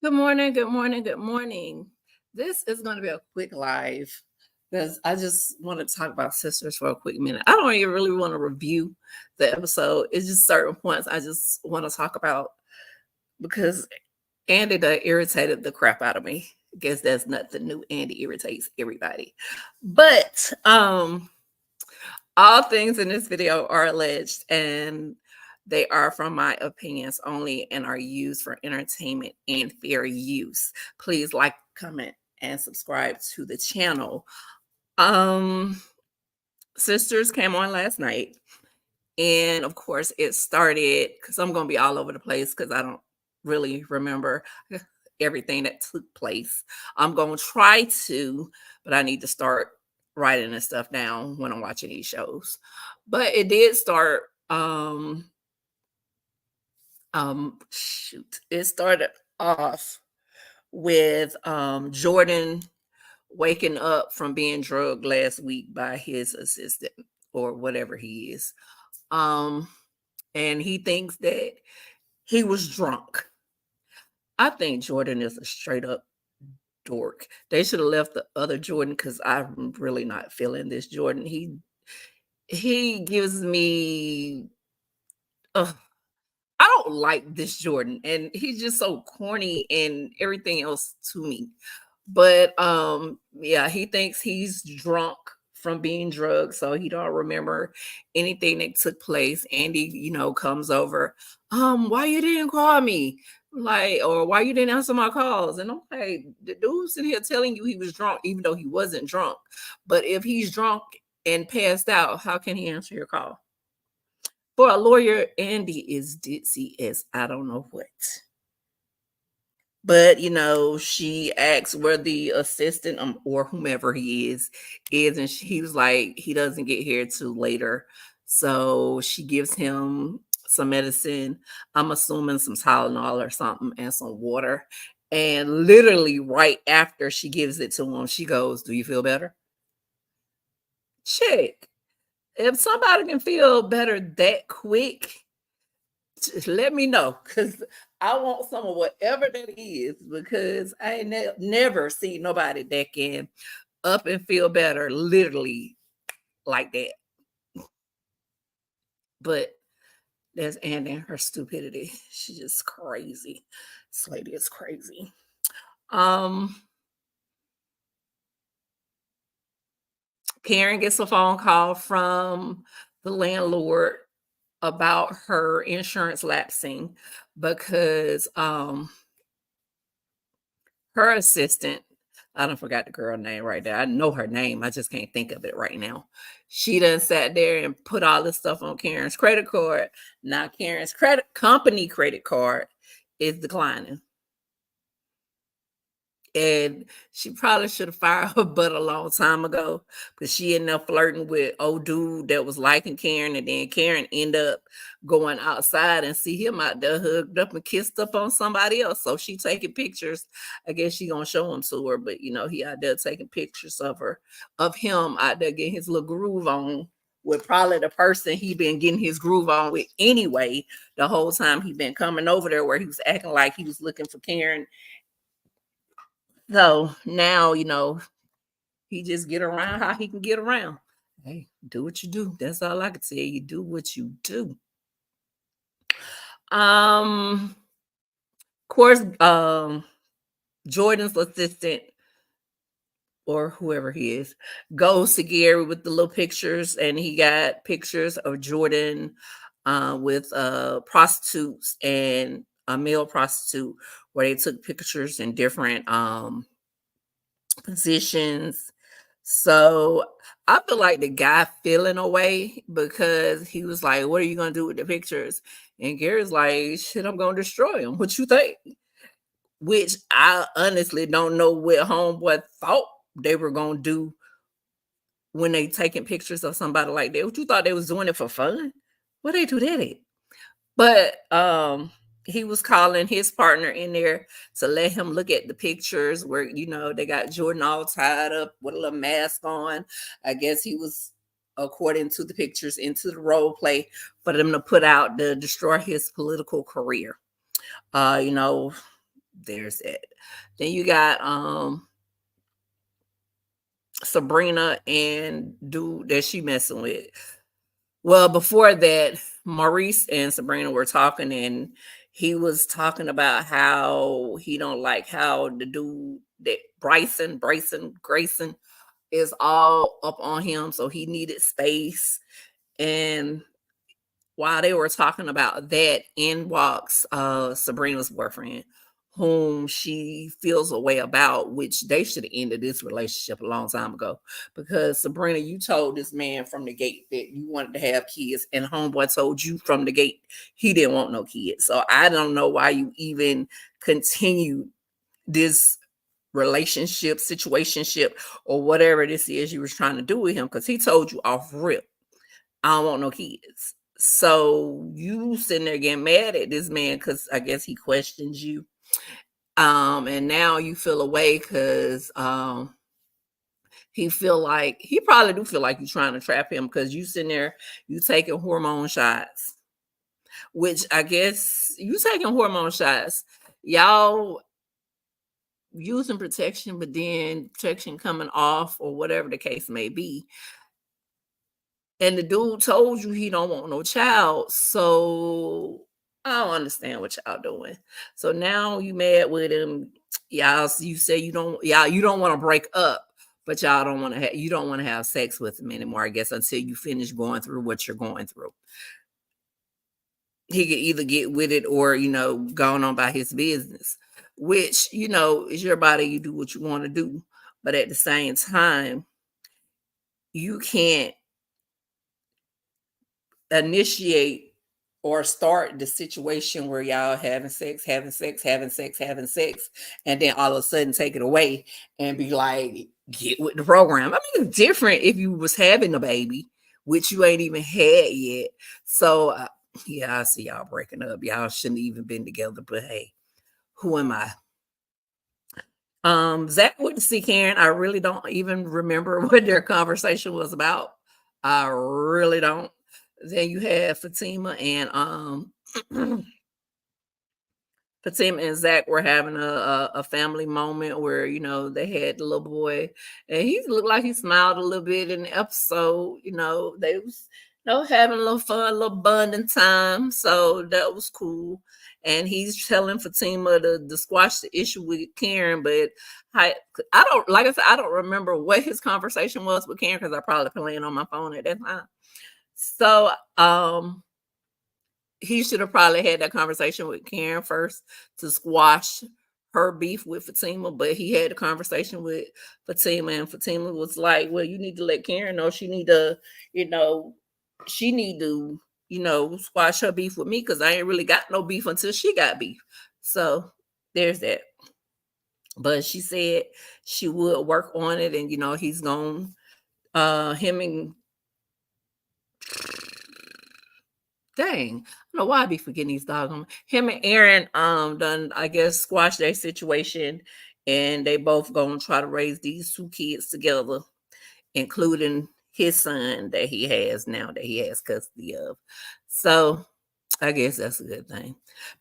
Good morning, good morning, good morning. This is going to be a quick live because I just want to talk about sisters for a quick minute. I don't even really want to review the episode. It's just certain points I just want to talk about because Andy done irritated the crap out of me. I guess that's nothing new. Andy irritates everybody. But all things in this video are alleged and they are from my opinions only and are used for entertainment and fair use. Please like, comment, and subscribe to the channel. Sisters came on last night. And of course, it started because I'm going to be all over the place because I don't really remember everything that took place. I'm going to try to, but I need to start writing this stuff down when I'm watching these shows. But it did start it started off with Jordan waking up from being drugged last week by his assistant or whatever he is. And he thinks that he was drunk. I think Jordan is a straight up dork. They should have left the other Jordan because I'm really not feeling this Jordan. He gives me I don't like this Jordan, and he's just so corny and everything else to me. But yeah, he thinks he's drunk from being drugged, so he don't remember anything that took place. Andy, comes over. Why you didn't call me? Like, or why you didn't answer my calls? And I'm like, the dude's in here telling you he was drunk, even though he wasn't drunk. But if he's drunk and passed out, how can he answer your call? For a lawyer, Andy is ditzy as I don't know what. But she asks where the assistant or whomever he is, and he was like, he doesn't get here till later. So she gives him some medicine. I'm assuming some Tylenol or something, and some water. And literally right after she gives it to him, she goes, "Do you feel better?" Check. If somebody can feel better that quick, just let me know because I want some of whatever that is because I ain't never seen nobody that can up and feel better literally like that. But there's Andy and her stupidity. She's just crazy. This lady is crazy. Karen gets a phone call from the landlord about her insurance lapsing because her assistant, I don't forgot the girl name right there. I know her name. I just can't think of it right now. She done sat there and put all this stuff on Karen's credit card. Now Karen's company credit card is declining. And she probably should have fired her butt a long time ago because she ended up flirting with old dude that was liking Karen, and then Karen ended up going outside and see him out there hugged up and kissed up on somebody else. So she taking pictures. I guess she gonna show them to her, but he out there taking pictures of him out there getting his little groove on with probably the person he been getting his groove on with anyway the whole time he been coming over there, where he was acting like he was looking for Karen. So now, he just get around how he can get around. Hey, do what you do. That's all I can tell you. Do what you do. Of course, Jordan's assistant or whoever he is goes to Gary with the little pictures, and he got pictures of Jordan with prostitutes and a male prostitute, where they took pictures in different positions. So I feel like the guy feeling away because he was like, "What are you gonna do with the pictures?" And Gary's like, "Shit, I'm gonna destroy them." What you think? Which I honestly don't know what homeboy thought they were gonna do when they taking pictures of somebody like that. What you thought they was doing it for fun? What they do that at? But he was calling his partner in there to let him look at the pictures where they got Jordan all tied up with a little mask on. I guess he was, according to the pictures, into the role play for them to put out to destroy his political career. there's that. Then you got Sabrina and dude that she messing with. Well, before that, Maurice and Sabrina were talking, and he was talking about how he don't like how the dude that Grayson is all up on him, so he needed space. And while they were talking about that, in walks Sabrina's boyfriend, whom she feels a way about, which they should have ended this relationship a long time ago. Because Sabrina, you told this man from the gate that you wanted to have kids, and homeboy told you from the gate he didn't want no kids. So I don't know why you even continue this relationship, situationship, or whatever this is you was trying to do with him, because he told you off rip, I don't want no kids. So you sitting there getting mad at this man because I guess he questions you. And now you feel away because he probably do feel like you're trying to trap him, because you sitting there, you taking hormone shots, which I guess you taking hormone shots. Y'all using protection, but then protection coming off, or whatever the case may be. And the dude told you he don't want no child. So I don't understand what y'all doing. So now you mad with him. Y'all, you say you don't want to break up, but y'all don't want to you don't want to have sex with him anymore, I guess, until you finish going through what you're going through. He could either get with it or, going on by his business, which, is your body. You do what you want to do. But at the same time, you can't initiate or start the situation where y'all having sex, and then all of a sudden take it away and be like, get with the program. I mean, it's different if you was having a baby, which you ain't even had yet. So, yeah, I see y'all breaking up. Y'all shouldn't even been together, but hey, who am I? Zach went to see Karen. I really don't even remember what their conversation was about. I really don't. Then you had Fatima and Fatima and Zach were having a family moment where, they had the little boy, and he looked like he smiled a little bit in the episode. They was, having a little fun, a little bonding time. So that was cool. And he's telling Fatima to squash the issue with Karen, but I don't, like I said, I don't remember what his conversation was with Karen, because I probably playing on my phone at that time. So he should have probably had that conversation with Karen first to squash her beef with Fatima, but he had a conversation with Fatima, and Fatima was like, well, you need to let Karen know she need to, squash her beef with me, because I ain't really got no beef until she got beef. So there's that. But she said she would work on it, and he's gone, him and dang, I don't know why I be forgetting these dogs. Him and Aaron done, I guess, squash their situation, and they both gonna try to raise these two kids together, including his son that he has now, that he has custody of. So I guess that's a good thing.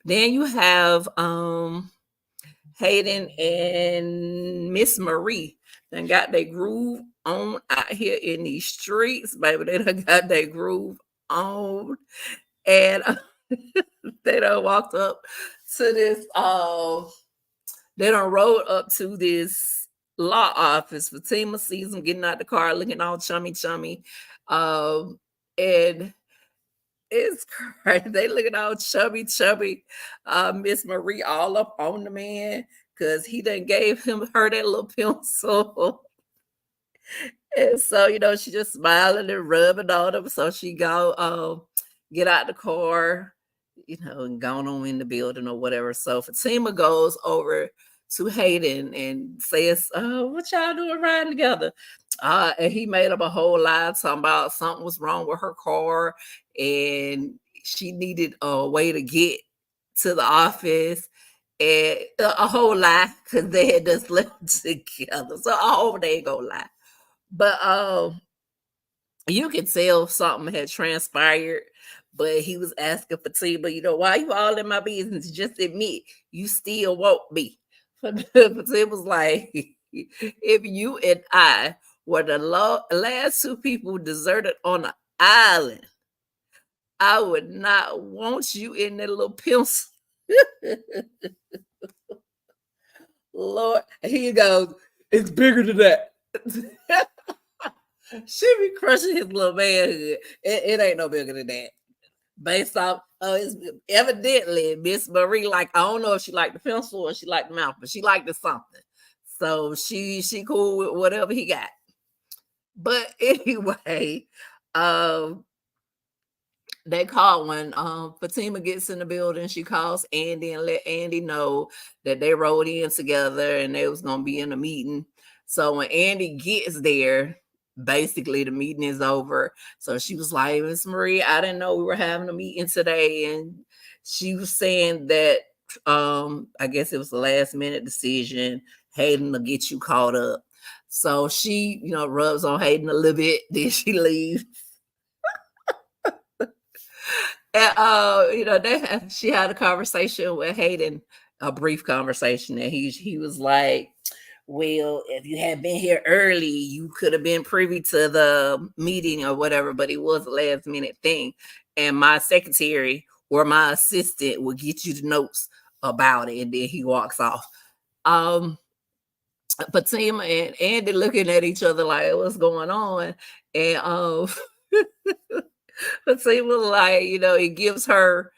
Then you have Hayden and Miss Marie. Then got their groove on out here in these streets, baby. They done got their groove on. And they done walked up to this, they done rode up to this law office. Fatima sees them getting out the car, looking all chummy. And it's crazy. They looking all chubby. Miss Marie all up on the man, because he done gave her that little pencil. And so, she just smiling and rubbing on him. So she go get out the car, and gone on in the building or whatever. So Fatima goes over to Hayden and says, what y'all doing riding together? And he made up a whole lie talking about something was wrong with her car, and she needed a way to get to the office, and a whole lie, because they had just left together. So I hope they ain't gonna lie. But you could tell something had transpired, But he was asking Fatima, why you all in my business? Just admit you still won't be. Fatima was like, if you and I were the last two people deserted on an island, I would not want you in that little pencil. Lord, here you go. It's bigger than that. She be crushing his little manhood. It ain't no bigger than that. Based off, it's evidently Miss Marie, like, I don't know if she liked the pencil or she liked the mouth, but she liked the something. So she cool with whatever he got. But anyway, um, they call when Fatima gets in the building. She calls Andy and let Andy know that they rode in together and they was gonna be in a meeting. So when Andy gets there, basically the meeting is over. So she was like, Miss Marie, I didn't know we were having a meeting today. And she was saying that I guess it was the last minute decision. Hayden will get you caught up. So she, rubs on Hayden a little bit, then she leaves. And she had a conversation with Hayden, a brief conversation, and he was like, well, if you had been here early, you could have been privy to the meeting or whatever, but it was a last minute thing. And my secretary or my assistant will get you the notes about it. And then he walks off. Fatima and Andy looking at each other like, what's going on? And Fatima, like, it gives her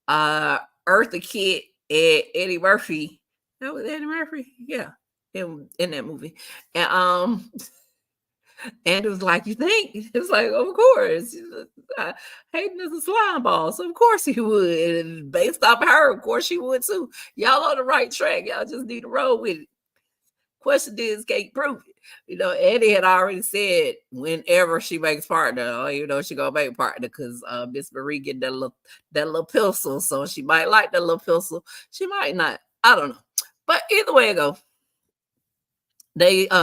Eartha Kitt and Eddie Murphy. That was Eddie Murphy, yeah, in that movie. And it was like, you think? It's like, of course. Hayden is a slime ball, so of course he would. And based off of her, of course she would too. Y'all on the right track. Y'all just need to roll with it. Question is, can't prove it. Eddie had already said whenever she makes partner, she gonna make partner because Miss Marie get that little pencil, so she might like that little pencil. She might not. I don't know. But either way it go,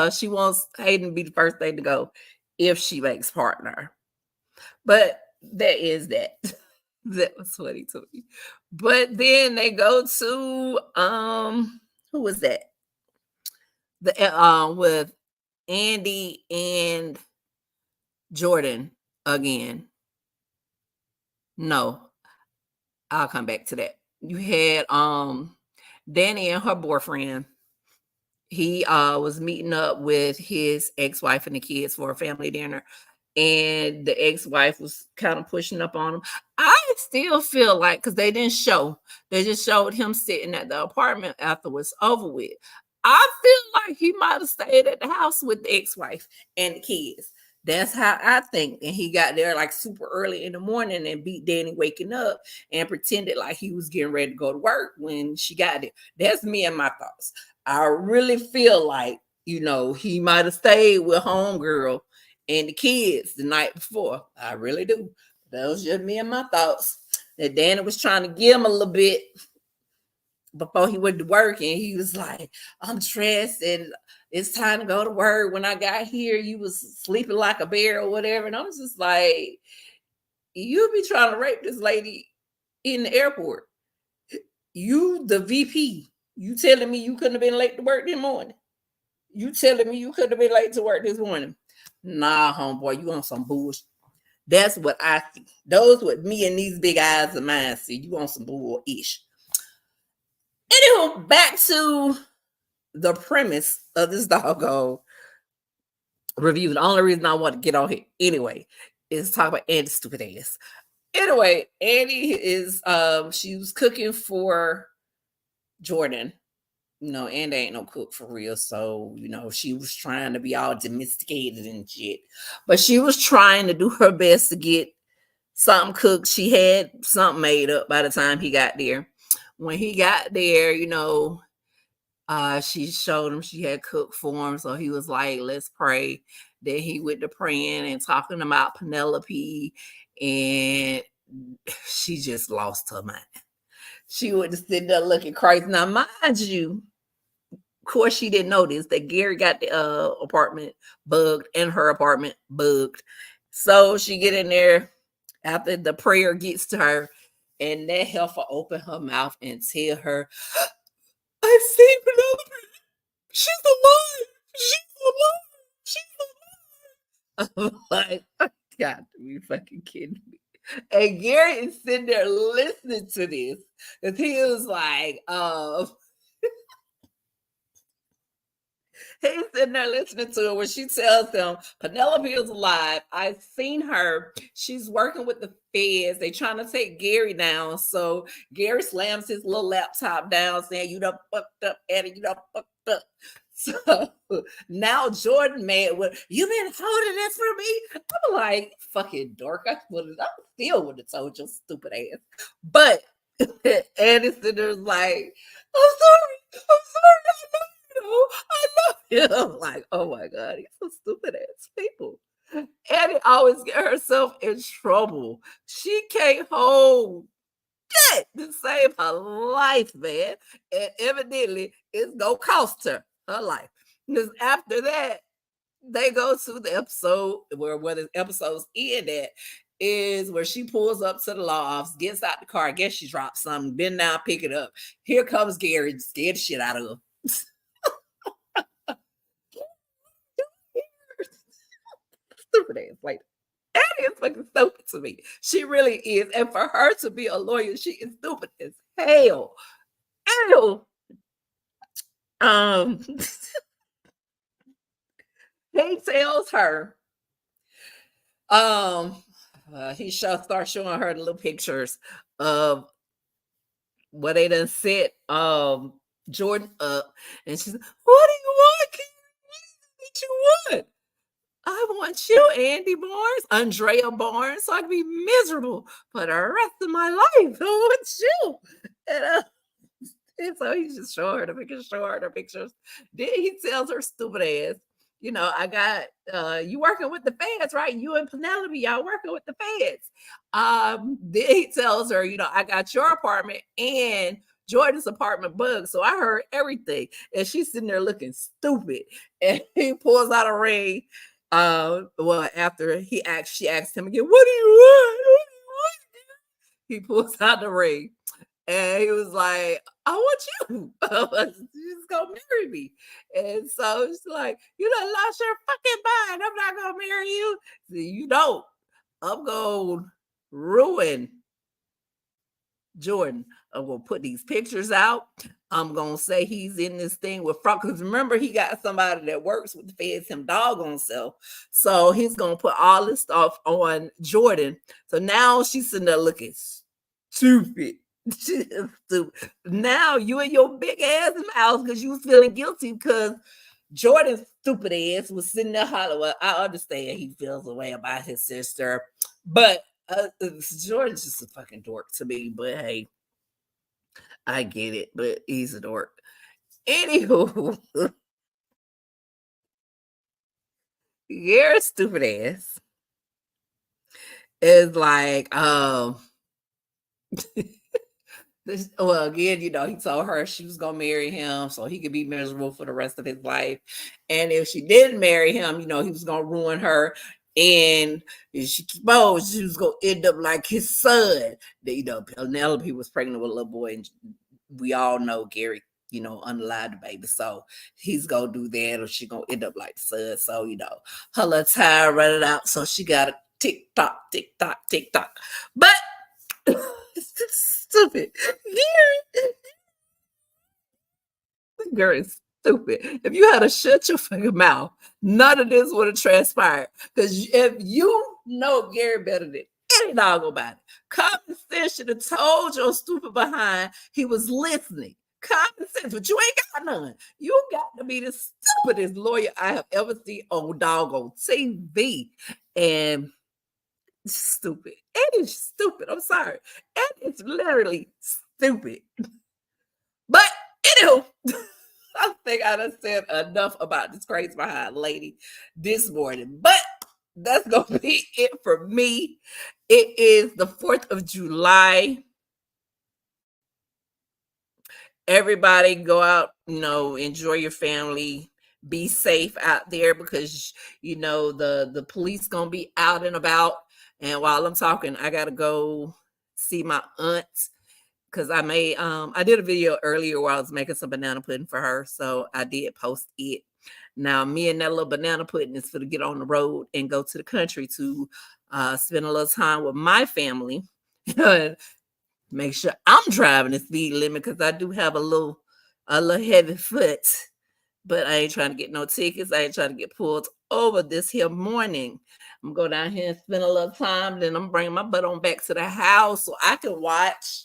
she wants Hayden to be the first thing to go if she makes partner. But that is that. That was funny to me. But then they go to who was that? With Andy and Jordan again. No, I'll come back to that. You had Danni and her boyfriend. He was meeting up with his ex-wife and the kids for a family dinner. And the ex-wife was kind of pushing up on him. I still feel like, because they just showed him sitting at the apartment after it was over with. I feel like he might have stayed at the house with the ex-wife and the kids. That's how I think. And he got there like super early in the morning and beat Danni waking up and pretended like he was getting ready to go to work when she got there. That's me and my thoughts. I really feel like, he might have stayed with homegirl and the kids the night before. I really do. That was just me and my thoughts. That Danni was trying to give him a little bit before he went to work, and he was like, I'm dressed and it's time to go to work. When I got here, you was sleeping like a bear or whatever. And I was just like, you be trying to rape this lady in the airport. You, the VP, you telling me you couldn't have been late to work this morning? You telling me you couldn't have been late to work this morning? Nah, homeboy, you on some bullshit. That's what I see. Those with me and these big eyes of mine see. You on some bull-ish. Anywho, back to the premise of this doggone review. The only reason I want to get on here anyway is talk about Andy's stupid ass. Anyway, Andy is she was cooking for Jordan. Andy ain't no cook for real. So, she was trying to be all domesticated and shit. But she was trying to do her best to get something cooked. She had something made up by the time he got there. When he got there, she showed him she had cooked for him. So he was like, let's pray. Then he went to praying and talking about Penelope. And she just lost her mind. She would just sit there looking crazy. Now, mind you, of course, she didn't notice that Gary got the apartment bugged and her apartment bugged. So she get in there after the prayer gets to her, and that heifer open her mouth and tell her, I see Penelope. She's alive. She's alive. She's alive. I'm like, I got to be fucking kidding me. And Gary is sitting there listening to this. And he was like, he's sitting there listening to her when she tells them Penelope is alive. I've seen her. She's working with the feds. They trying to take Gary down. So Gary slams his little laptop down, saying, "You done fucked up, Eddie. You done fucked up." So now Jordan mad with, you been holding this for me? I'm like, fucking dork. I still would have told your stupid ass. But Anderson is like, I'm sorry. I love you. I'm like, oh my God, he's so stupid ass people. Annie always get herself in trouble. She can't hold shit to save her life, man. And evidently, it's gonna cost her life. Because after that, they go to the episode where the episode's end at is where she pulls up to the lofts, gets out the car. I guess she dropped something, bend down, pick it up. Here comes Gary, scared the shit out of her. Stupid ass lady. Annie is fucking stupid to me. She really is. And for her to be a lawyer, she is stupid as hell. Ew. He tells her, he starts showing her the little pictures of what they done set Jordan up, and she's, what do you want? What you want? I want you, Andy Barnes, Andrea Barnes, so I can be miserable for the rest of my life. I want you. And so he's just showing her the pictures. Then he tells her stupid ass, you know, I got you working with the feds, right? You and Penelope, y'all working with the feds. Then he tells her, you know, I got your apartment and Jordan's apartment bugged. So I heard everything. And she's sitting there looking stupid. And he pulls out a ring. Well, after she asked him again, what do you want? What do you want? He pulls out the ring. And he was like, I want you. She's gonna marry me. And so she's like, you done lost your fucking mind. I'm not gonna marry you. See, you don't. I'm gonna ruin Jordan. I'm gonna put these pictures out. I'm gonna say he's in this thing with Frank. Because remember, he got somebody that works with the feds, him doggone self. So he's gonna put all this stuff on Jordan. So now she's sitting there looking stupid. Stupid. Now you and your big ass mouth because you was feeling guilty because Jordan's stupid ass was sitting there hollering. I understand he feels a way about his sister, but Jordan's just a fucking dork to me. But hey, I get it, but he's a dork. Anywho, your stupid ass is like, well, again, you know, he told her she was gonna marry him so he could be miserable for the rest of his life. And if she didn't marry him, you know, he was gonna ruin her. And she was gonna end up like his son. You know, Penelope was pregnant with a little boy, and we all know Gary, you know, unalive the baby. So he's gonna do that, or she gonna end up like the son. So, you know, her little time running out. So she got a tick tock, tick tock, tick tock. But stupid. Girl is stupid. If you had to shut your fucking mouth, none of this would have transpired. Because if you know Gary better than any dog about it, common sense should have told your stupid behind he was listening. Common sense, but you ain't got none. You got to be the stupidest lawyer I have ever seen on doggone TV. And stupid. It is stupid. I'm sorry. It's literally stupid. But anywho, I think I done said enough about this crazy behind lady this morning. But that's gonna be it for me. It is the 4th of July. Everybody go out, you know, enjoy your family. Be safe out there because you know the police gonna be out and about. And while I'm talking, I gotta go see my aunt because I did a video earlier where I was making some banana pudding for her. So I did post it. Now me and that little banana pudding is for to get on the road and go to the country to spend a little time with my family. Make sure I'm driving the speed limit because I do have a little heavy foot. But I ain't trying to get no tickets. I ain't trying to get pulled over this here morning. I'm going to go down here and spend a little time. Then I'm bringing my butt on back to the house so I can watch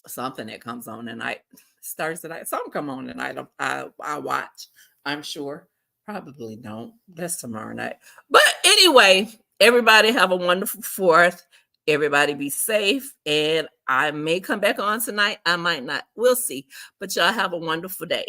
something that comes on tonight. Starts tonight. Something come on tonight. I watch. I'm sure. Probably don't. That's tomorrow night. But anyway, everybody have a wonderful 4th. Everybody be safe. And I may come back on tonight. I might not. We'll see. But y'all have a wonderful day.